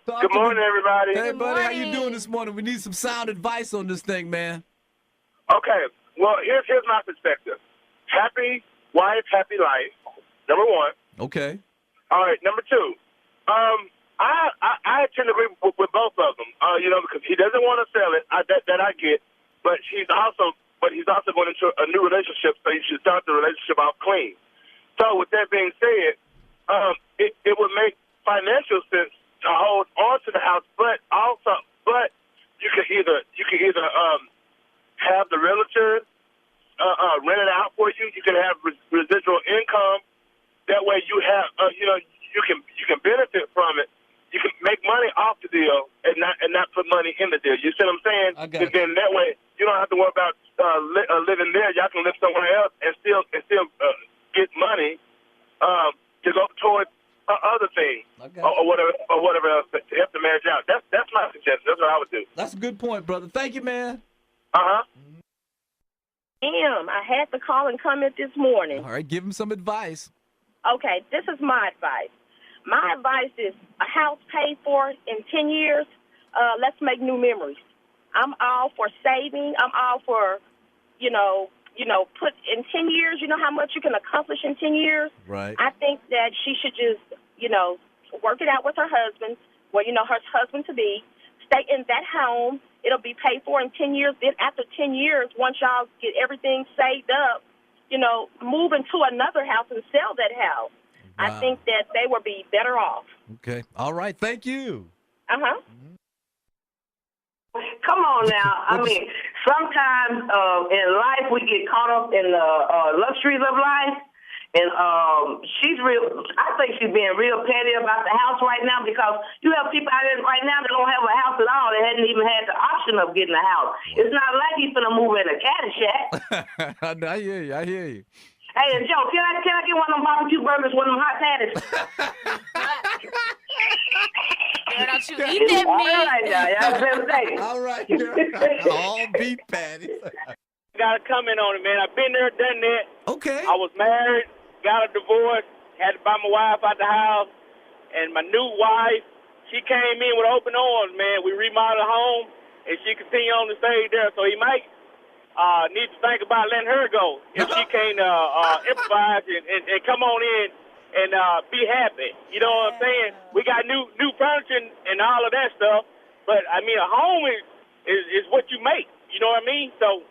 Talk Good to me. morning, everybody. Hey, Good buddy, how you morning. doing this morning? We need some sound advice on this thing, man. Okay, well, here's my perspective. Happy wife, happy life. Number one. Okay. All right, number two. I tend to agree with both of them. Because he doesn't want to sell it. That I get, but he's also going into a new relationship, so he should start the relationship off clean. So, with that being said, it would make financial sense to hold on to the house, but you can either have the realtor rent it out for you. You can have residual income. That way, you have you can benefit from it. You can make money off the deal and not put money in the deal. You see what I'm saying? I got And then that way, you don't have to worry about living there. Y'all can live somewhere else and still get money to go towards other things or whatever else to help the marriage out. That's my suggestion. That's what I would do. That's a good point, brother. Thank you, man. I had to call and comment this morning. All right, give him some advice. Okay, this is my advice. My advice is a house paid for in 10 years, let's make new memories. I'm all for saving. I'm all for, put in 10 years, you know how much you can accomplish in 10 years? Right. I think that she should just, work it out with her husband, her husband to be, stay in that home. It'll be paid for in 10 years. Then after 10 years, once y'all get everything saved up, move into another house and sell that house. Wow. I think that they will be better off. Okay. All right. Thank you. Uh-huh. Come on now. I mean, sometimes in life we get caught up in the luxuries of life. And she's I think she's being real petty about the house right now because you have people out there right now that don't have a house at all. They hadn't even had the option of getting a house. It's not like he's going to move in a caddy shack. I hear you. Hey, and Joe, can I get one of them barbecue burgers, one of them hot patties? Girl, don't you eat that All meat. right, y'all. All right, girl. All beef patties. Got to comment on it, man. I've been there, done that. Okay. I was married, got a divorce, had to buy my wife out the house, and my new wife, she came in with open arms, man. We remodeled the home, and she continued on to stay there. So he might need to think about letting her go if she can't improvise and come on in and be happy. You know what I'm saying? We got new furniture and all of that stuff, but I mean a home is what you make. You know what I mean? So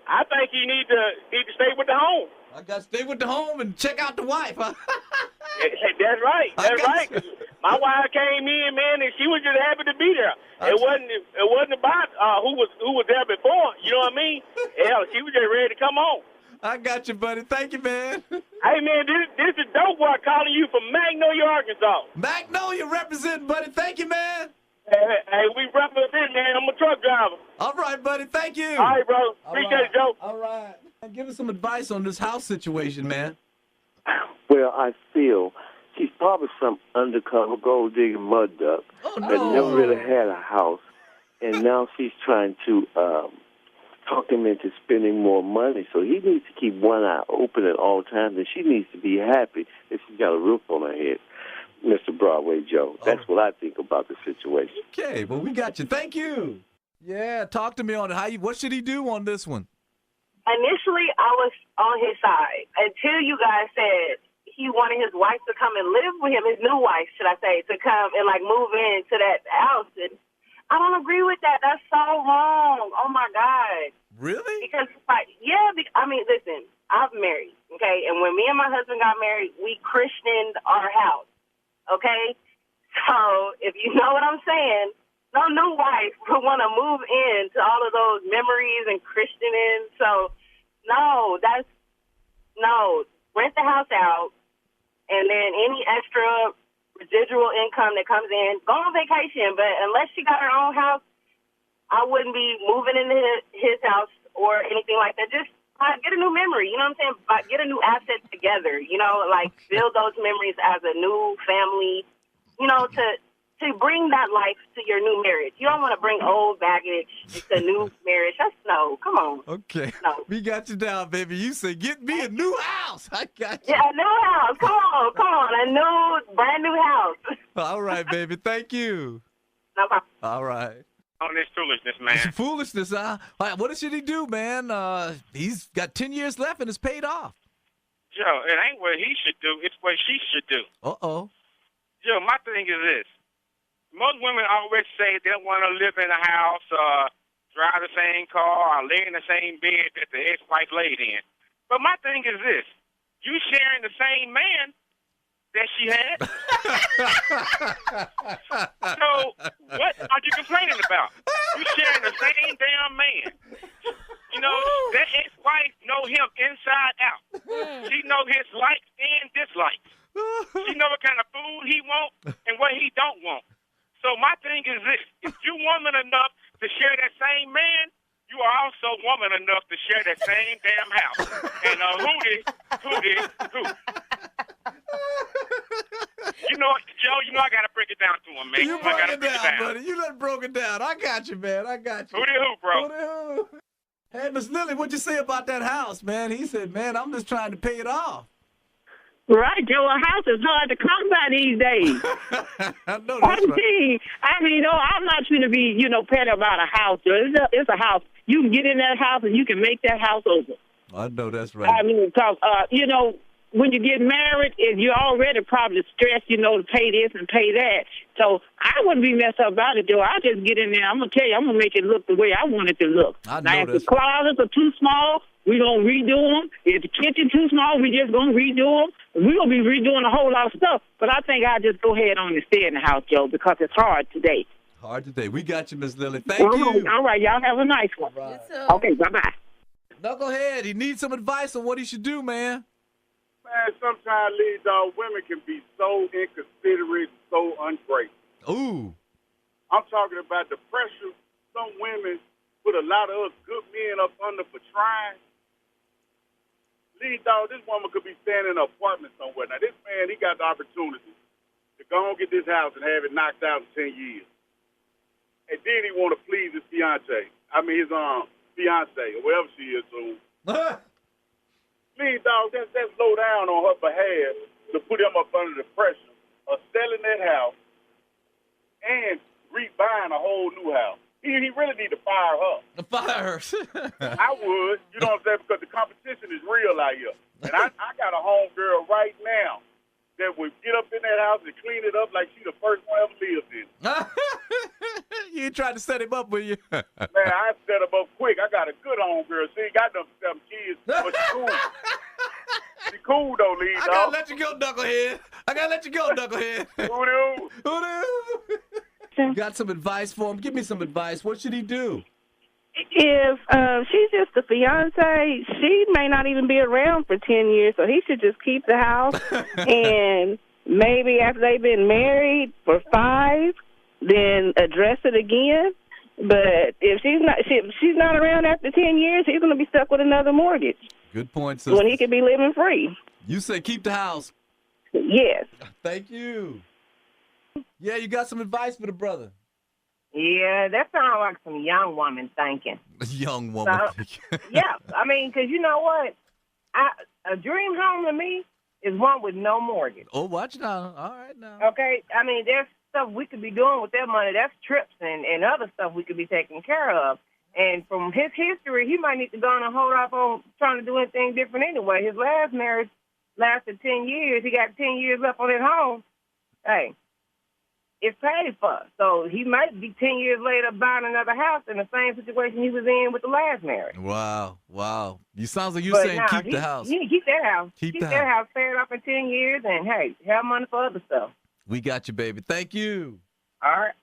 I think you need to stay with the home. I got to stay with the home and check out the wife, huh? That's right. That's right. 'Cause my wife came in, man, and she was just happy to be there. It wasn't about who was there before. You know what I mean? Hell, she was just ready to come on. I got you, buddy. Thank you, man. Hey, man, this is Dope Boy calling you from Magnolia, Arkansas. Magnolia representing, buddy. Thank you, man. Hey, we represent, man. I'm a truck driver. All right, buddy. Thank you. All right, bro. Appreciate it, Joe. All right. Give us some advice on this house situation, man. Well, I feel she's probably some undercover gold digging mud duck that never really had a house, and now she's trying to talk him into spending more money. So he needs to keep one eye open at all times, and she needs to be happy that she's got a roof on her head. Mr. Broadway Joe. That's what I think about the situation. Okay, well, we got you. Thank you. Yeah, talk to me on it. What should he do on this one? Initially, I was on his side until you guys said he wanted his wife to come and live with him, his new wife, should I say, to come and, move into that house. And I don't agree with that. That's so wrong. Oh, my God. Really? Because, listen, I'm married, okay? And when me and my husband got married, we christened our house, okay? So if you know what I'm saying, no new wife would want to move into all of those memories and christening. So, no, rent the house out, and then any extra residual income that comes in, go on vacation. But unless she got her own house, I wouldn't be moving into his house or anything like that. Just get a new memory, you know what I'm saying? Get a new asset together, build those memories as a new family, to bring that life to your new marriage. You don't want to bring old baggage into new marriage. Come on. Okay. No. We got you down, baby. You say, get me a new house. I got you. Yeah, a new house. Come on. A brand new house. All right, baby. Thank you. All right. On this foolishness, man. It's foolishness, huh? All right, what should he do, man? He's got 10 years left and it's paid off. Joe, it ain't what he should do. It's what she should do. Uh-oh. Joe, my thing is this. Most women always say they don't want to live in a house, drive the same car, or lay in the same bed that the ex-wife laid in. But my thing is this. You sharing the same man that she had. So what are you complaining about? You sharing the same damn man. You know, that ex-wife know him inside out. She know his likes and dislikes. She know what kind of food he want and what he don't want. So my thing is this. If you woman enough to share that same man, you are also woman enough to share that same damn house. And who? You know, Joe, I got to break it down to him, man. You broke it down, buddy. You done broke it down. I got you, man. I got you. Who, bro? Who? Hey, Miss Lily, what'd you say about that house, man? He said, man, I'm just trying to pay it off. Right, Joe. A house is hard to come by these days. I know that's right. I mean, I'm not trying to be, petty about a house. It's a house. You can get in that house and you can make that house over. I know that's right. I mean, because, when you get married, you're already probably stressed, to pay this and pay that. So I wouldn't be messed up about it, Joe. I just get in there. I'm going to tell you, I'm going to make it look the way I want it to look. Now, if the closets are too small, we're going to redo them. If the kitchen too small, we're just going to redo them. We're going to be redoing a whole lot of stuff. But I think I'll just go ahead on and stay in the house, Joe, because it's hard today. Hard today. We got you, Miss Lily. Thank you. All right, y'all have a nice one. Right. Okay, bye-bye. Knucklehead, he needs some advice on what he should do, man. Man, sometimes these women can be so inconsiderate and so ungrateful. Ooh. I'm talking about the pressure some women put a lot of us good men up under for trying. Lead dog, this woman could be staying in an apartment somewhere. Now, this man, he got the opportunity to go and get this house and have it knocked out in 10 years. And then he want to please his fiance. I mean, his fiance, or whatever she is. So, lead dog, that's low down on her behalf to put him up under the pressure of selling that house and rebuying a whole new house. He really need to fire her. Fire her. I would. You know what I'm saying? Because the competition is real out here. And I got a home girl right now that would get up in that house and clean it up like she the first one ever lived in. You ain't trying to set him up, will you? Man, I set him up quick. I got a good home girl. She ain't got them 7 kids, but she cool. She cool, though, Lee. I gotta let you go, Knucklehead. Who-doo? Got some advice for him? Give me some advice. What should he do? If she's just a fiance, she may not even be around for 10 years, so he should just keep the house. And maybe after they've been married for 5, then address it again. But if she's not around after 10 years, he's going to be stuck with another mortgage. Good point, sister. When he could be living free. You say keep the house. Yes. Thank you. Yeah, you got some advice for the brother. Yeah, that sounds like some young woman thinking. Young woman. Yeah, I mean, because you know what? A dream home to me is one with no mortgage. Oh, watch now. All right now. Okay, I mean, there's stuff we could be doing with that money. That's trips and other stuff we could be taking care of. And from his history, he might need to go on and hold off on trying to do anything different anyway. His last marriage lasted 10 years. He got 10 years left on his home. Hey. It's paid for. So he might be 10 years later buying another house in the same situation he was in with the last marriage. Wow. You sounds like you're saying keep the house. You keep that house. Keep that house paid off in 10 years and, hey, have money for other stuff. We got you, baby. Thank you. All right.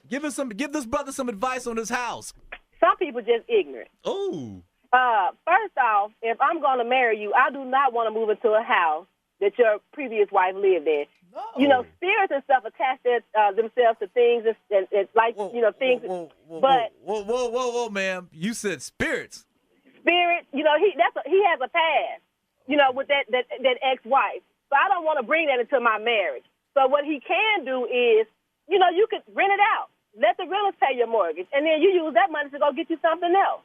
Give this brother some advice on his house. Some people just ignorant. Oh. First off, if I'm going to marry you, I do not want to move into a house that your previous wife lived in. No. You know, spirits and stuff attach themselves to things and like, things. Whoa, ma'am. You said spirits. Spirit, he has a past, with that ex-wife. So I don't want to bring that into my marriage. So what he can do is, you could rent it out. Let the realtor pay your mortgage. And then you use that money to go get you something else.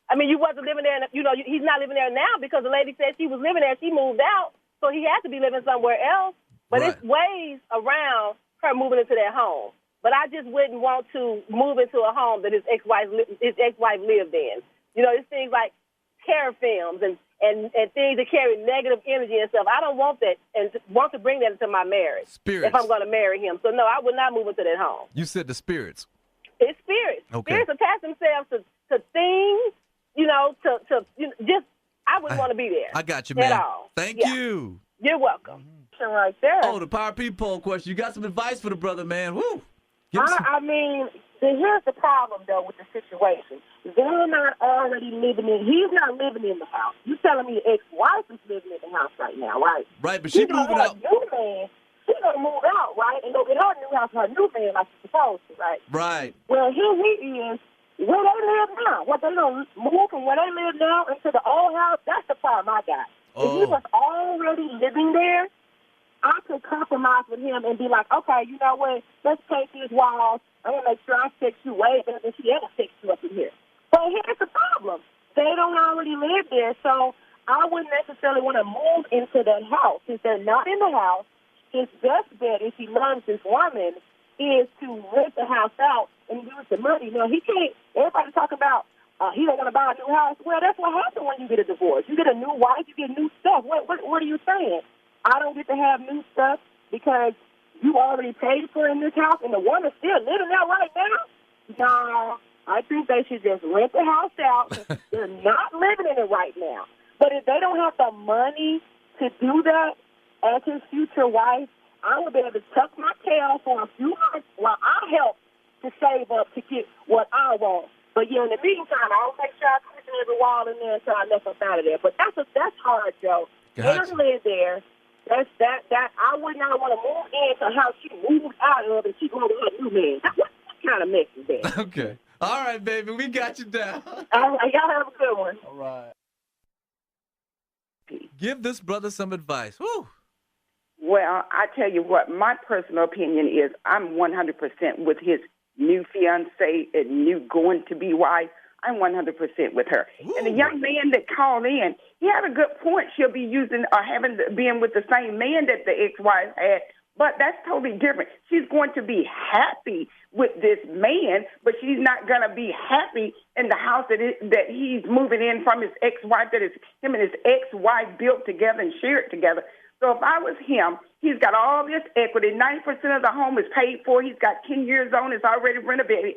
I mean, you wasn't living there, he's not living there now because the lady said she was living there. She moved out. So he had to be living somewhere else. But It's ways around her moving into that home. but I just wouldn't want to move into a home that his ex-wife lived in. You know, it's things like terror films and things that carry negative energy and stuff. I don't want that and want to bring that into my marriage. Spirits. If I'm going to marry him. So, no, I would not move into that home. You said the spirits. It's spirits. Okay. Spirits attach themselves to things, you know, just, I wouldn't want to be there. I got you, man. At all. Thank you. You're welcome. Right there. Oh, the Power People poll question. You got some advice for the brother, man. Woo. I mean, here's the problem, though, with the situation. They're not already living in, he's not living in the house. You telling me the ex-wife is living in the house right now, right? Right, but she's moving out. New man, she's going to move out, right? And go get her new house, her new man, like she's supposed to, right? Right. Well, here he is, where they live now. What they going to move from where they live now into the old house? That's the problem I got. If he was already living there, I could compromise with him and be like, okay, you know what? Let's take these walls. I'm going to make sure I fix you way better than she ever fixed you up in here. But here's the problem. They don't already live there, so I wouldn't necessarily want to move into that house. Since they're not in the house, his best bet, if he loves this woman, is to rent the house out and use the money. Now, he can't, everybody talk about he don't want to buy a new house. Well, that's what happens when you get a divorce. You get a new wife, you get new stuff. What are you saying? I don't get to have new stuff because you already paid for in this house and the woman's still living there right now? No, I think they should just rent the house out. They're not living in it right now. But if they don't have the money to do that as his future wife, I would be able to tuck my tail for a few months while I help to save up to get what I want. But yeah, in the meantime, I'll make sure I cushion every wall in there until I let them out of there. But that's hard, Joe. Gotcha. They don't live there. That I would not want to move into how she moved out of and she going with her new man. What kind of mess is that? Okay. All right, baby. We got you down. All right. Y'all have a good one. All right. Give this brother some advice. Woo. Well, I tell you what, my personal opinion is I'm 100% with his new fiancée and new going-to-be wife. I'm 100% with her. Ooh. And the young man that called in, he had a good point. She'll be using or being with the same man that the ex-wife had, but that's totally different. She's going to be happy with this man, but she's not going to be happy in the house that he's moving in from his ex-wife, that is him and his ex-wife built together and shared together. So if I was him, he's got all this equity. 90% of the home is paid for. He's got 10 years on. It's already renovated.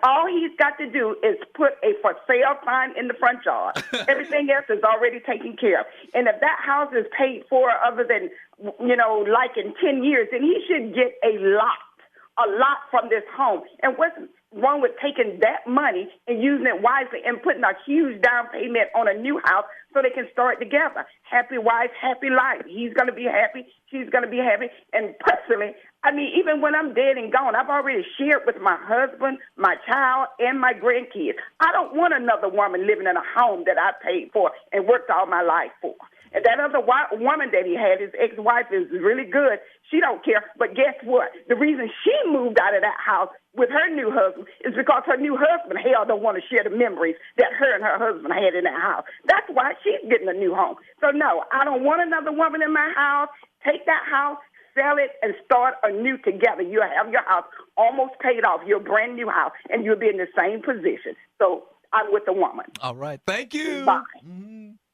All he's got to do is put a for sale sign in the front yard. Everything else is already taken care of. And if that house is paid for other than, like in 10 years, then he should get a lot from this home. And what's wrong with taking that money and using it wisely and putting a huge down payment on a new house so they can start together? Happy wife, happy life. He's going to be happy. She's going to be happy. And personally, even when I'm dead and gone, I've already shared with my husband, my child, and my grandkids. I don't want another woman living in a home that I paid for and worked all my life for. And that other woman that he had, his ex-wife, is really good. She don't care. But guess what? The reason she moved out of that house with her new husband is because her new husband, don't want to share the memories that her and her husband had in that house. That's why she's getting a new home. So, no, I don't want another woman in my house. Take that house, sell it, and start anew together. You'll have your house almost paid off, your brand new house, and you'll be in the same position. So I'm with the woman. All right. Thank you. Bye.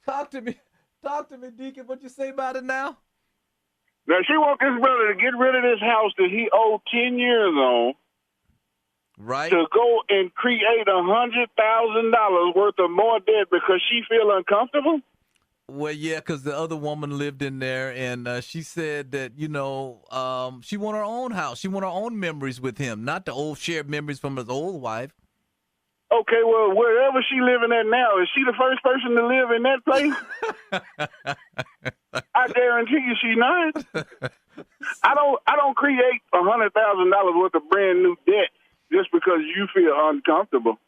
Talk to me, Deacon. What you say about it now? Now, she wants this brother to get rid of this house that he owed 10 years on. Right. To go and create $100,000 worth of more debt because she feel uncomfortable? Well, yeah, because the other woman lived in there, and she said that, she want her own house. She want her own memories with him, not the old shared memories from his old wife. Okay, well, wherever she living at now, is she the first person to live in that place? I guarantee you she not. I don't create $100,000 worth of brand new debt just because you feel uncomfortable.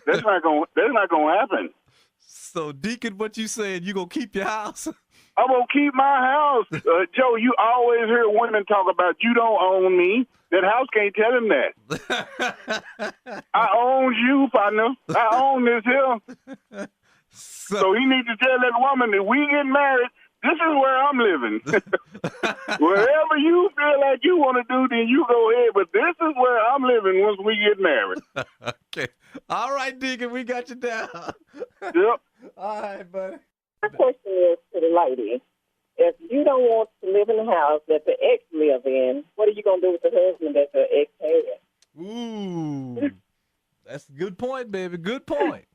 That's not gonna happen. So, Deacon, what you saying? You gonna keep your house? I'm gonna keep my house. Joe, you always hear women talk about you don't own me. That house can't tell him that. I own you, partner. I own this hill. So he needs to tell that woman that we get married, This is where I'm living. Wherever you feel like you want to do, then you go ahead. But this is where I'm living once we get married. Okay. All right, Deacon, we got you down. Yep. All right, buddy. My question is to the lady. If you don't want to live in the house that the ex live in, what are you going to do with the husband that the ex has? Ooh. That's a good point, baby. Good point.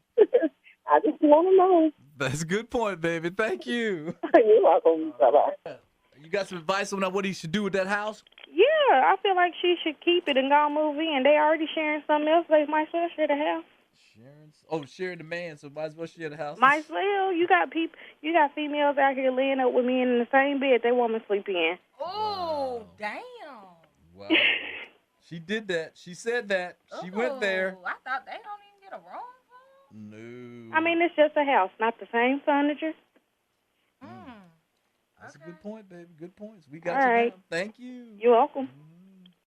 I just want to know. That's a good point, baby. Thank you. You're welcome. Bye-bye. You got some advice on what he should do with that house? Yeah, I feel like she should keep it and go move in. They already sharing something else. They might as well share the house. Sharing the man, so might as well share the house. Might as well. You got females out here laying up with men in the same bed they want to sleep in. Oh, damn. Wow. She did that. She said that. She went there. I thought they don't even get a room. No. I mean, it's just a house, not the same furniture. That's a good point, baby. Good points. We got All you right. down. Thank you. You're welcome.